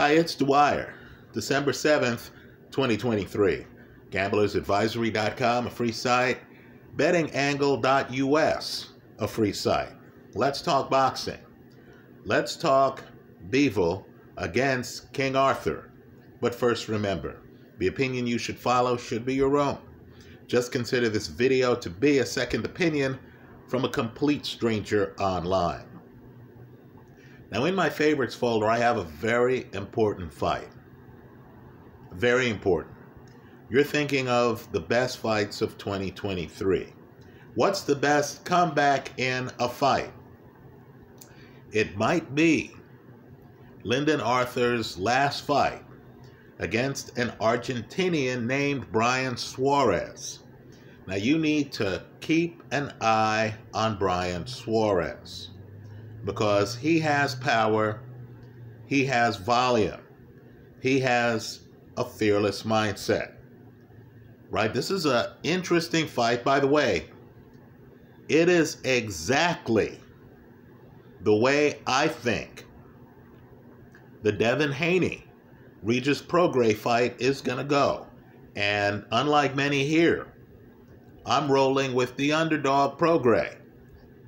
Hi, it's Dwyer. December 7th, 2023. GamblersAdvisory.com, a free site. BettingAngle.us, a free site. Let's talk boxing. Let's talk Bivol against King Arthur. But first, remember, the opinion you should follow should be your own. Just consider this video to be a second opinion from a complete stranger online. Now, in my favorites folder, I have a very important fight. Very important. You're thinking of the best fights of 2023. What's the best comeback in a fight? It might be Lyndon Arthur's last fight against an Argentinian named Brian Suarez. Now, you need to keep an eye on Brian Suarez, because he has power, he has volume, he has a fearless mindset, right? This is an interesting fight. By the way, it is exactly the way I think the Devin Haney-Regis Prograis fight is going to go. And unlike many here, I'm rolling with the underdog Prograis.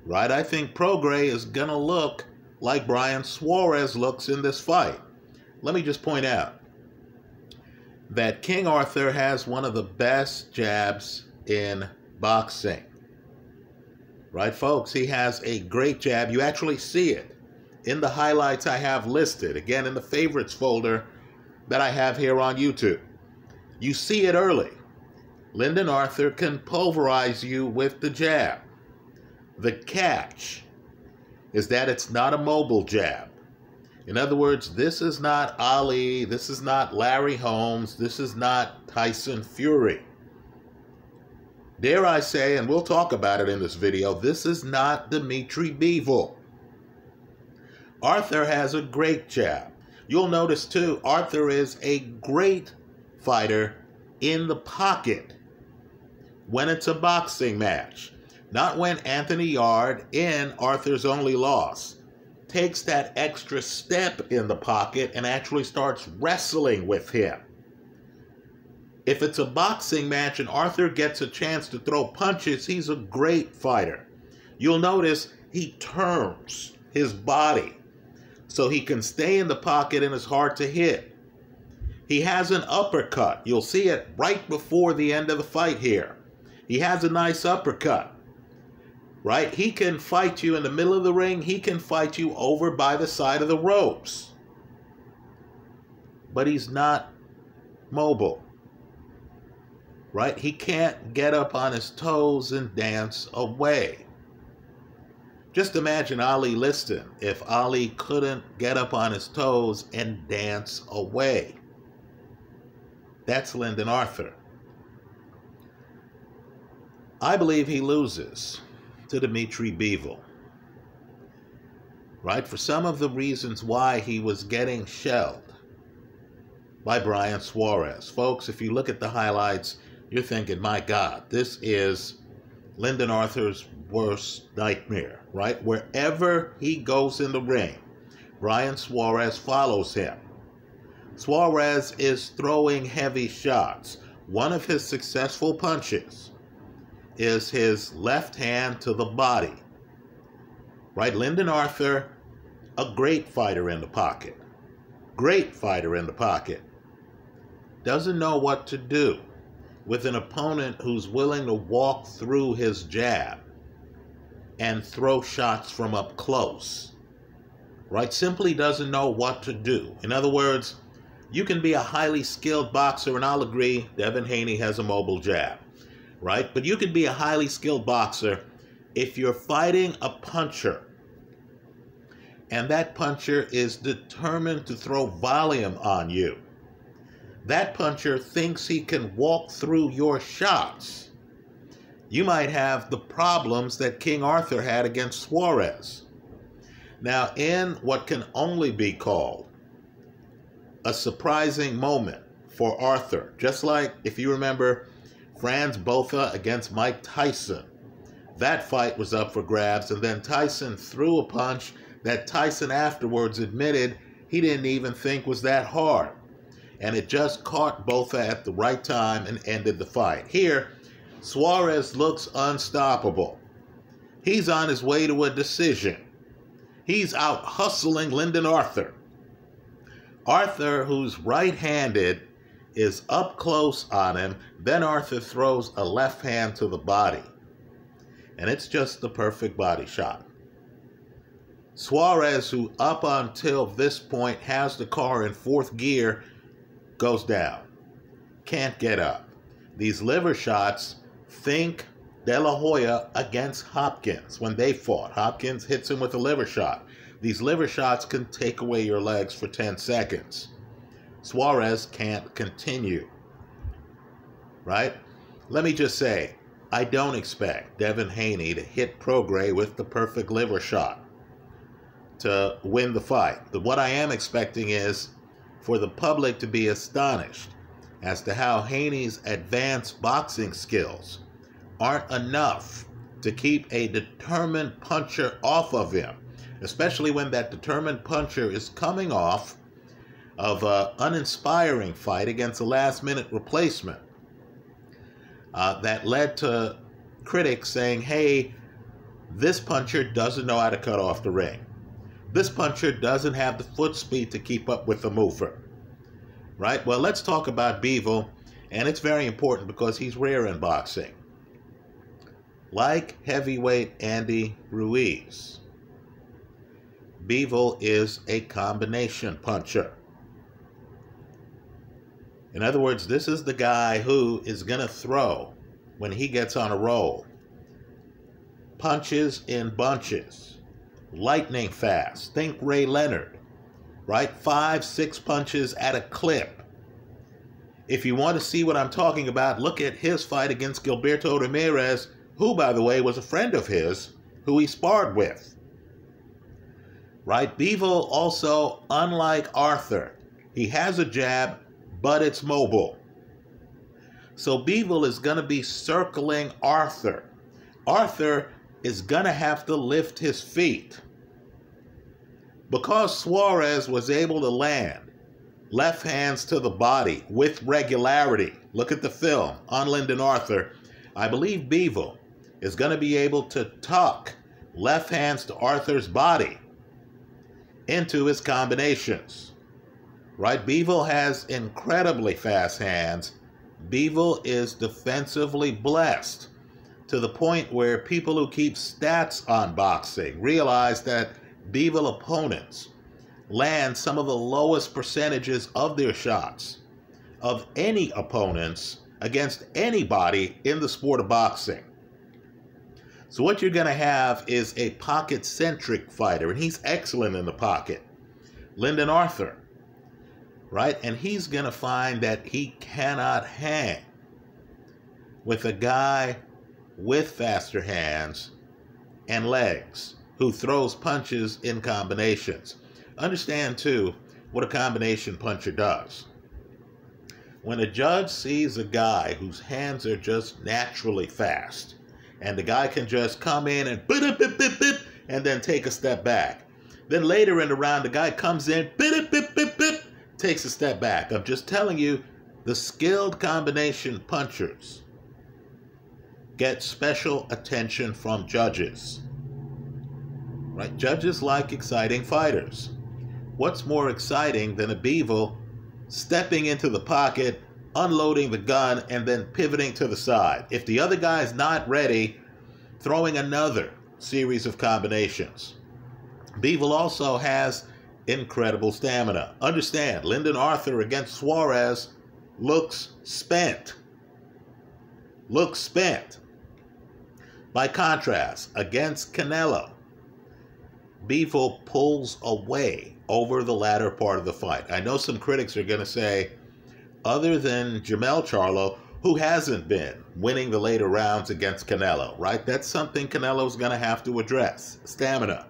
Right, I think Prograis is going to look like Brian Suarez looks in this fight. Let me just point out that King Arthur has one of the best jabs in boxing. Right, folks? He has a great jab. You actually see it in the highlights I have listed, again, in the favorites folder that I have here on YouTube. You see it early. Lyndon Arthur can pulverize you with the jab. The catch is that it's not a mobile jab. In other words, this is not Ali, this is not Larry Holmes, this is not Tyson Fury. Dare I say, and we'll talk about it in this video, this is not Dmitry Bivol. Arthur has a great jab. You'll notice too, Arthur is a great fighter in the pocket when it's a boxing match. Not when Anthony Yarde, in Arthur's only loss, takes that extra step in the pocket and actually starts wrestling with him. If it's a boxing match and Arthur gets a chance to throw punches, he's a great fighter. You'll notice he turns his body so he can stay in the pocket and is hard to hit. He has an uppercut. You'll see it right before the end of the fight here. He has a nice uppercut. Right? He can fight you in the middle of the ring. He can fight you over by the side of the ropes. But he's not mobile. Right? He can't get up on his toes and dance away. Just imagine Ali Liston if Ali couldn't get up on his toes and dance away. That's Lyndon Arthur. I believe he loses to Dmitry Bivol, right? For some of the reasons why he was getting shelled by Brian Suarez. Folks, if you look at the highlights, you're thinking, my God, this is Lyndon Arthur's worst nightmare, right? Wherever he goes in the ring, Brian Suarez follows him. Suarez is throwing heavy shots. One of his successful punches is his left hand to the body. Right? Lyndon Arthur, a great fighter in the pocket. Great fighter in the pocket. Doesn't know what to do with an opponent who's willing to walk through his jab and throw shots from up close. Right? Simply doesn't know what to do. In other words, you can be a highly skilled boxer, and I'll agree, Devin Haney has a mobile jab. Right? But you can be a highly skilled boxer if you're fighting a puncher and that puncher is determined to throw volume on you. That puncher thinks he can walk through your shots. You might have the problems that King Arthur had against Suarez. Now, in what can only be called a surprising moment for Arthur, just like if you remember Franz Botha against Mike Tyson. That fight was up for grabs, and then Tyson threw a punch that Tyson afterwards admitted he didn't even think was that hard. And it just caught both at the right time and ended the fight. Here, Suarez looks unstoppable. He's on his way to a decision. He's out hustling Lyndon Arthur. Arthur, who's right-handed, is up close on him. Then Arthur throws a left hand to the body. And it's just the perfect body shot. Suarez, who up until this point has the car in fourth gear, goes down. Can't get up. These liver shots, think De La Hoya against Hopkins when they fought. Hopkins hits him with a liver shot. These liver shots can take away your legs for 10 seconds. Suarez can't continue. Right? Let me just say, I don't expect Devin Haney to hit Prograis with the perfect liver shot to win the fight. But what I am expecting is for the public to be astonished as to how Haney's advanced boxing skills aren't enough to keep a determined puncher off of him, especially when that determined puncher is coming off of an uninspiring fight against a last-minute replacement that led to critics saying, hey, this puncher doesn't know how to cut off the ring. This puncher doesn't have the foot speed to keep up with the mover. Right? Well, let's talk about Bivol, and it's very important because he's rare in boxing. Like heavyweight Andy Ruiz, Bivol is a combination puncher. In other words, this is the guy who is going to throw when he gets on a roll. Punches in bunches. Lightning fast. Think Ray Leonard. Right? 5-6 punches at a clip. If you want to see what I'm talking about, look at his fight against Gilberto Ramirez, who, by the way, was a friend of his, who he sparred with. Right? Bivol also, unlike Arthur, he has a jab, but it's mobile. So Bivol is going to be circling Arthur. Arthur is going to have to lift his feet. Because Suarez was able to land left hands to the body with regularity, look at the film on Lyndon Arthur, I believe Bivol is going to be able to tuck left hands to Arthur's body into his combinations. Right? Bivol has incredibly fast hands. Bivol is defensively blessed to the point where people who keep stats on boxing realize that Bivol opponents land some of the lowest percentages of their shots of any opponents against anybody in the sport of boxing. So what you're going to have is a pocket-centric fighter, and he's excellent in the pocket. Lyndon Arthur, right? And he's going to find that he cannot hang with a guy with faster hands and legs who throws punches in combinations. Understand, too, what a combination puncher does. When a judge sees a guy whose hands are just naturally fast, and the guy can just come in and and then take a step back. Then later in the round, the guy comes in, takes a step back. I'm just telling you, the skilled combination punchers get special attention from judges. Right? Judges like exciting fighters. What's more exciting than a Bivol stepping into the pocket, unloading the gun, and then pivoting to the side? If the other guy's not ready, throwing another series of combinations. Bivol also has incredible stamina. Understand, Lyndon Arthur against Suarez looks spent. Looks spent. By contrast, against Canelo, Bivol pulls away over the latter part of the fight. I know some critics are going to say, other than Jermell Charlo, who hasn't been winning the later rounds against Canelo, right? That's something Canelo's going to have to address, stamina,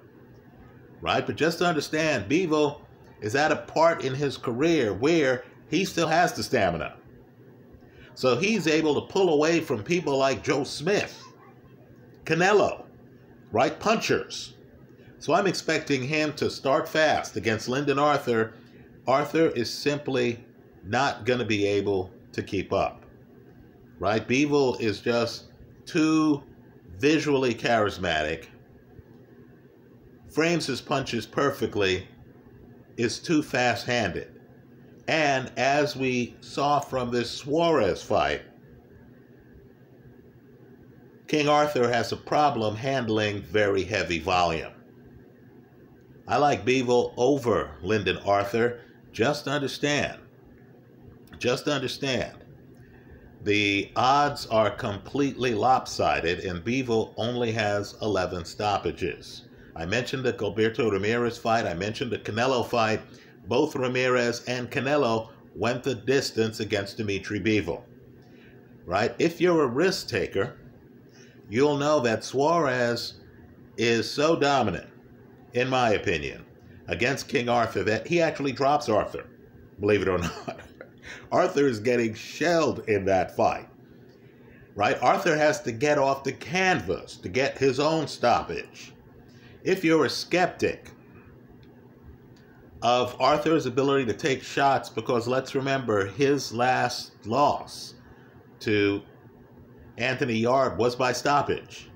right? But just to understand, Bivol is at a part in his career where he still has the stamina. So he's able to pull away from people like Joe Smith, Canelo, right? Punchers. So I'm expecting him to start fast against Lyndon Arthur. Arthur is simply not going to be able to keep up, right? Bivol is just too visually charismatic, frames his punches perfectly, is too fast-handed. And as we saw from this Suarez fight, King Arthur has a problem handling very heavy volume. I like Bivol over Lyndon Arthur. Just understand, the odds are completely lopsided, and Bivol only has 11 stoppages. I mentioned the Gilberto Ramirez fight. I mentioned the Canelo fight. Both Ramirez and Canelo went the distance against Dmitry Bivol, right? If you're a risk taker, you'll know that Suarez is so dominant, in my opinion, against King Arthur that he actually drops Arthur, believe it or not. Arthur is getting shelled in that fight, right? Arthur has to get off the canvas to get his own stoppage. If you're a skeptic of Arthur's ability to take shots, because let's remember, his last loss to Anthony Yarde was by stoppage,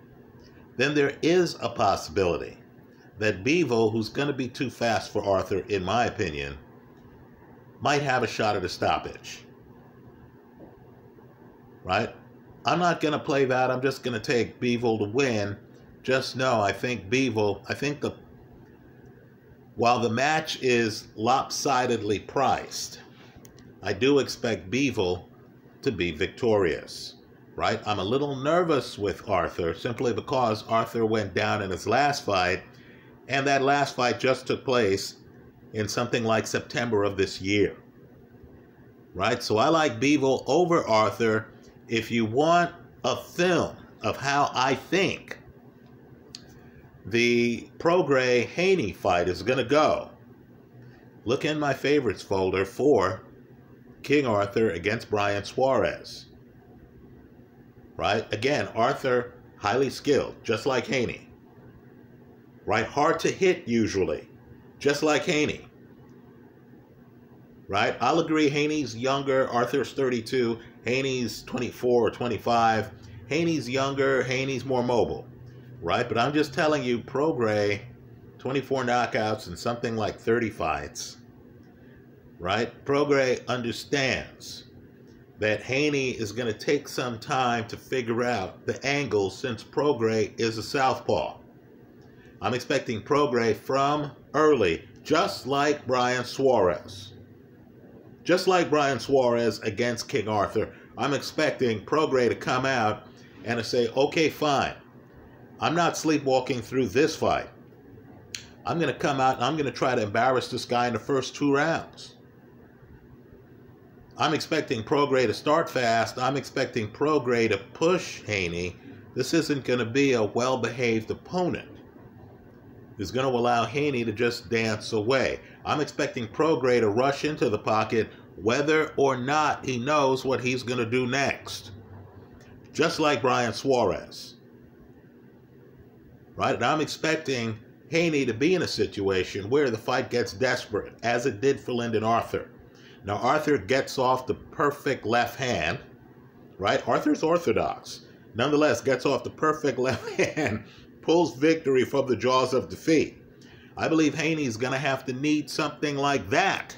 then there is a possibility that Bivol, who's going to be too fast for Arthur, in my opinion, might have a shot at a stoppage, right? I'm not going to play that. I'm just going to take Bivol to win. Just know, I think while the match is lopsidedly priced, I do expect Bivol to be victorious, right? I'm a little nervous with Arthur simply because Arthur went down in his last fight, and that last fight just took place in something like September of this year, right? So I like Bivol over Arthur. If you want a film of how I think the Prograis-Haney fight is going to go, look in my favorites folder for King Arthur against Brian Suarez, right? Again, Arthur, highly skilled, just like Haney, right? Hard to hit usually, just like Haney, right? I'll agree Haney's younger, Arthur's 32, Haney's 24 or 25. Haney's younger, Haney's more mobile, right? But I'm just telling you, Prograis, 24 knockouts and something like 30 fights, right? Prograis understands that Haney is going to take some time to figure out the angles since Prograis is a southpaw. I'm expecting Prograis from early, just like Brian Suarez. Just like Brian Suarez against King Arthur, I'm expecting Prograis to come out and to say, okay, fine, I'm not sleepwalking through this fight. I'm going to come out and I'm going to try to embarrass this guy in the first 2 rounds. I'm expecting Prograis to start fast. I'm expecting Prograis to push Haney. This isn't going to be a well-behaved opponent who's going to allow Haney to just dance away. I'm expecting Prograis to rush into the pocket whether or not he knows what he's going to do next. Just like Brian Suarez. Right? And I'm expecting Haney to be in a situation where the fight gets desperate, as it did for Lyndon Arthur. Now, Arthur gets off the perfect left hand, right? Arthur's orthodox. Nonetheless, gets off the perfect left hand, pulls victory from the jaws of defeat. I believe Haney's going to have to need something like that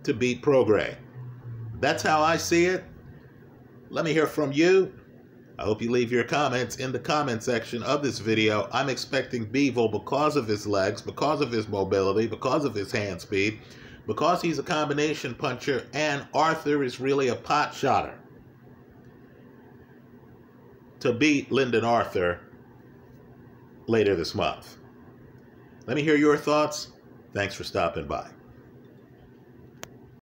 to beat Prograis. That's how I see it. Let me hear from you. I hope you leave your comments in the comment section of this video. I'm expecting Bivol, because of his legs, because of his mobility, because of his hand speed, because he's a combination puncher, and Arthur is really a pot shotter, to beat Lyndon Arthur later this month. Let me hear your thoughts. Thanks for stopping by.